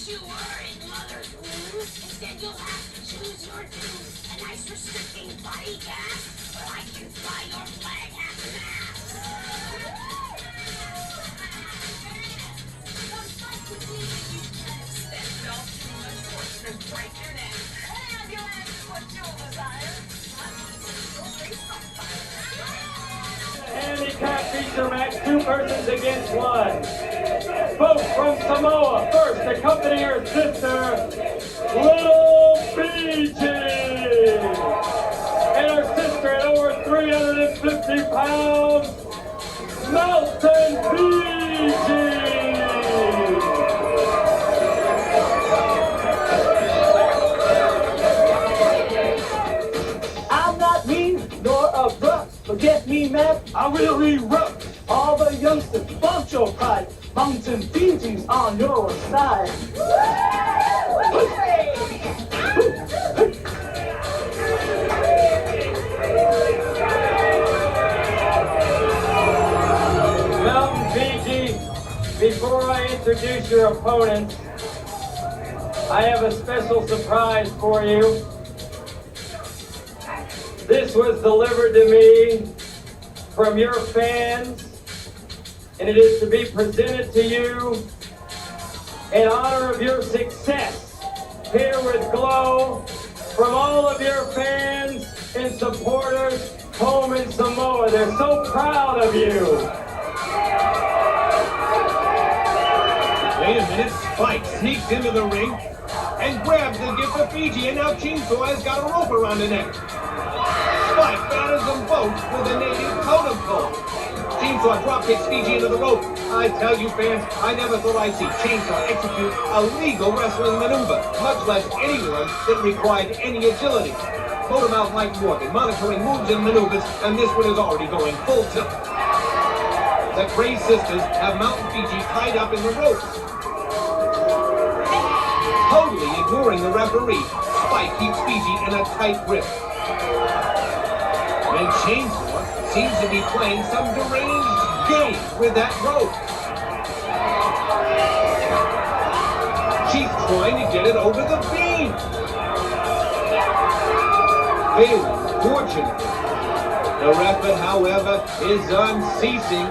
you were in mother's womb. Instead, you'll have to choose your doom. A nice restricting body cast, or I can fly your flag half an ass. That felt too much force to break your neck. Any of you ask what you'll desire? Handicap feature match, 2 persons against 1. Folks from Samoa, first accompanying her sister, Little FIJI. And her sister at over 350 pounds, Mountain FIJI. I'm not mean nor abrupt, but get me mad, I will erupt. All the youngsters, bump your pride. Mountain FIJI's on your side. Mountain FIJI, before I introduce your opponents, I have a special surprise for you. This was delivered to me from your fans, and it is to be presented to you in honor of your success here with Glow from all of your fans and supporters home in Samoa. They're so proud of you. Wait a minute, Spike sneaks into the ring and grabs the gift of Fiji, and now Chainsaw has got a rope around the neck. Spike batters them both with a native totem pole. Chainsaw dropkicks Fiji into the rope. I tell you fans, I never thought I'd see Chainsaw execute a legal wrestling maneuver, much less anyone that required any agility. Totem out like Morgan, monitoring moves and maneuvers, and this one is already going full tilt. The Gray sisters have Mountain FIJI tied up in the ropes. Totally ignoring the referee, Spike keeps Fiji in a tight grip. And Chainsaw seems to be playing some deranged game with that rope. She's trying to get it over the beam. Failing, fortunately. The effort, however, is unceasing.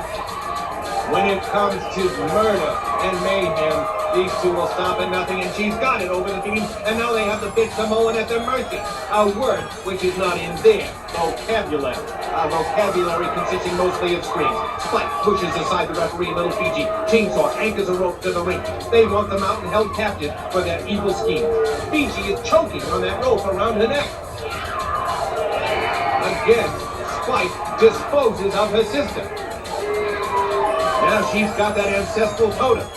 When it comes to murder and mayhem, these two will stop at nothing, and she's got it over the beam, and now they have the big Samoan at their mercy. A word which is not in their vocabulary. A vocabulary consisting mostly of screams. Spike pushes aside the referee, Little FIJI. Chainsaw anchors a rope to the ring. They want the mountain held captive for their evil scheme. Fiji is choking on that rope around her neck. Again, Spike disposes of her sister. Now she's got that ancestral totem.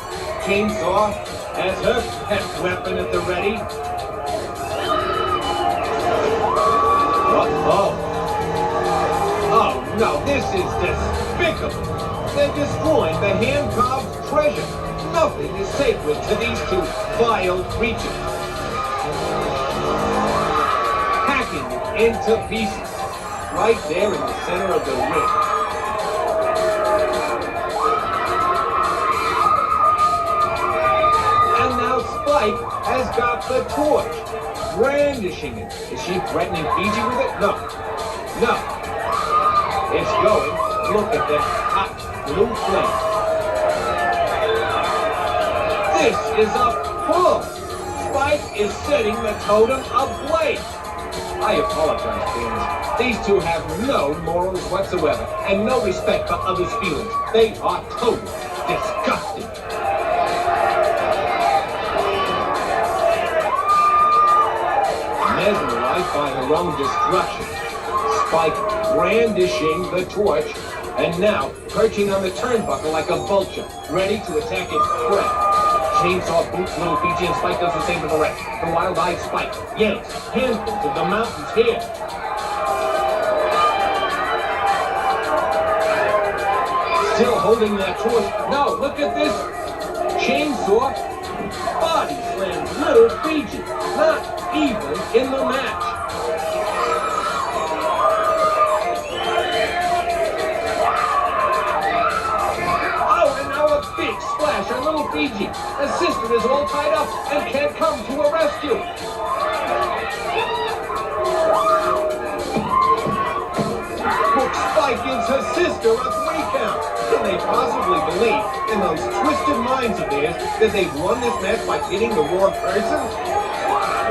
Chainsaw has her pet weapon at the ready. Uh-oh. Oh no, this is despicable. They're destroying the hand-carved treasure. Nothing is sacred to these two vile creatures. Hacking it into pieces. Right there in the center of the ring. Spike has got the torch, brandishing it. Is she threatening Fiji with it? No. No. It's going. Look at that hot blue flame. This is a pull. Spike is setting the totem ablaze. I apologize, fans. These two have no morals whatsoever and no respect for others' feelings. They are totally disgusting. Mesmerized by her own destruction, Spike brandishing the torch, and now perching on the turnbuckle like a vulture, ready to attack its prey. Chainsaw boots Little FIJI, and Spike does the same to the rest. The wild-eyed Spike yanks handfuls of the mountain's hair. Still holding that torch. No, look at this. Chainsaw body slams Little FIJI. Not even in the match. Oh, and now a big splash on Little Fiji. The sister is all tied up and can't come to her rescue. Spike gives her sister a 3 count. Can they possibly believe in those twisted minds of theirs that they've won this match by hitting the wrong person?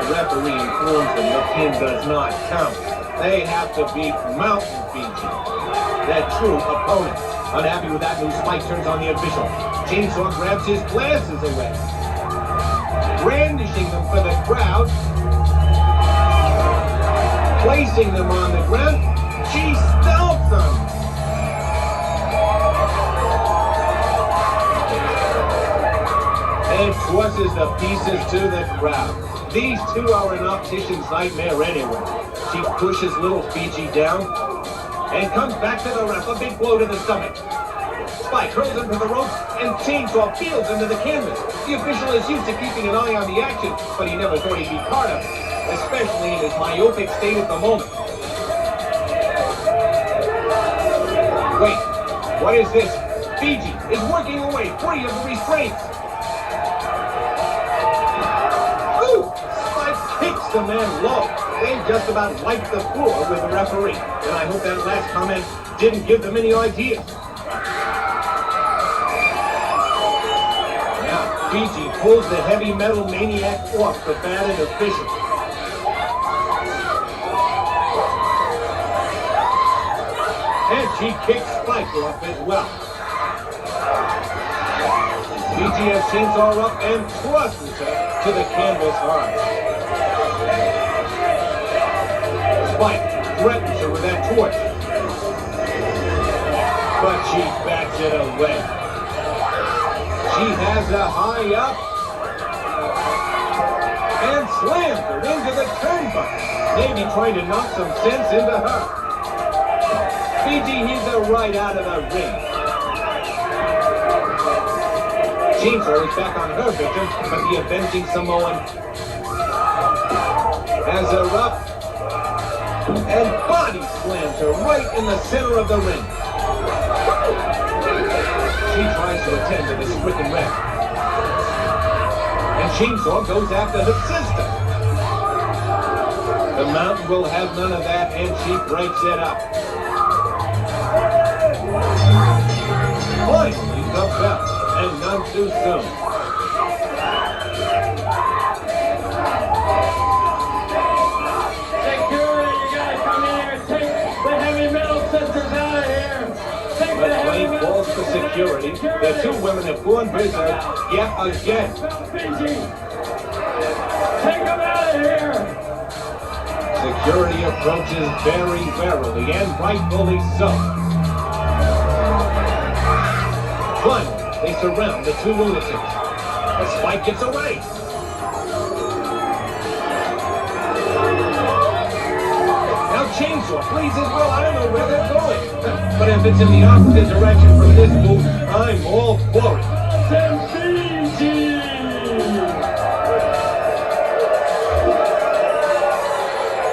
The referee informs them the pin does not count. They have to beat Mountain Fiji, their true opponent. Unhappy with that move, Spike turns on the official. Chainsaw grabs his glasses away, brandishing them for the crowd, placing them on the ground. She stomps them. And tosses the pieces to the crowd. These two are an optician's nightmare anyway. She pushes little Fiji down and comes back to the ref, a big blow to the stomach. Spike hurls him to the ropes and Chainsaw fields him to the canvas. The official is used to keeping an eye on the action, but he never thought he'd be part of it, especially in his myopic state at the moment. Wait, what is this? Fiji is working away, free of the restraints. Ooh! Spike kicks the man low. They just about wiped the floor with the referee. And I hope that last comment didn't give them any ideas. Now, Fiji pulls the heavy metal maniac off the battered official. And she kicks Spike off as well. Fiji has Chainsaw up and thrusts her to the canvas hard. Spike threatens her with that torch, but she backs it away. She has her high up and slams her into the turnbuckle, maybe trying to knock some sense into her. Fiji heaves her right out of the ring. Chainsaw is back on her victim, but the avenging Samoan has her up and body slams her right in the center of the ring. She tries to attend to the stricken ref, and Chainsaw goes after her sister. The Mountain will have none of that, and she breaks it up. Finally, the bell, and none too soon. Security, you gotta come in here and take the heavy metal sisters out of here. Take the The heavy plane metal calls for security. The two women have gone berserk yet again. Fiji, take them out of here. Security approaches very warily, and rightfully so. Finally, they surround the two lunatics. The Spike gets away. Now Chainsaw flees as well. I don't know where they're going. But if it's in the opposite direction from this move, I'm all for it. Fiji!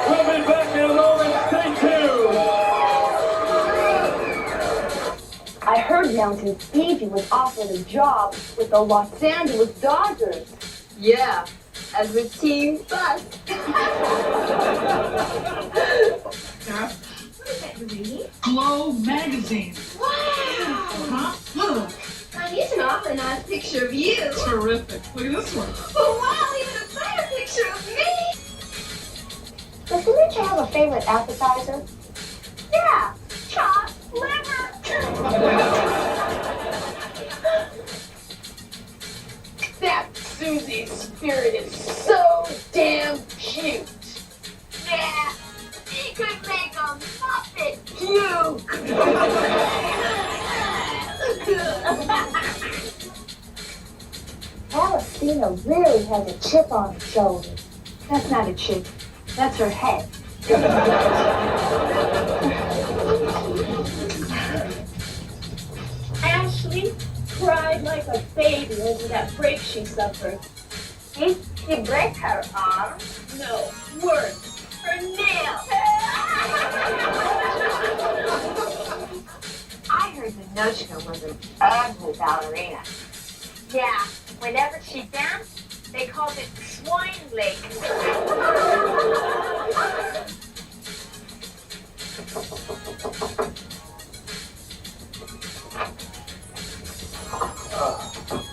We'll be back in a moment. Stay tuned. I heard Mountain Fiji was offered a job with the Los Angeles Dodgers. Yeah, as a team bus. What is that you're reading? Glow magazine. Wow! Huh? Look. Here's an awfully nice picture of you. Terrific. Look at this one. Oh, wow, even a better picture of me. Does Demetri have a favorite appetizer? Yeah, chopped liver. That Susie Spirit is so damn cute. Yeah, he could make a muppet. Puke. Palestina really has a chip on her shoulder. That's not a chip. That's her head. Ashley cried like a baby over that break she suffered. He break her arm. No, worse, her nail. I heard Minochka was an ugly ballerina. Yeah, Whenever she danced, they called it swine lake.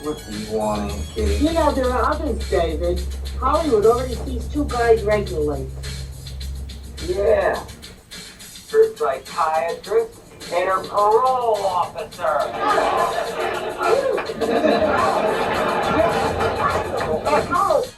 What do you want, Aunt Kitty? You know, there are others, David. Hollywood already sees 2 guys regularly. Yeah. Her psychiatrist and her parole officer. That's all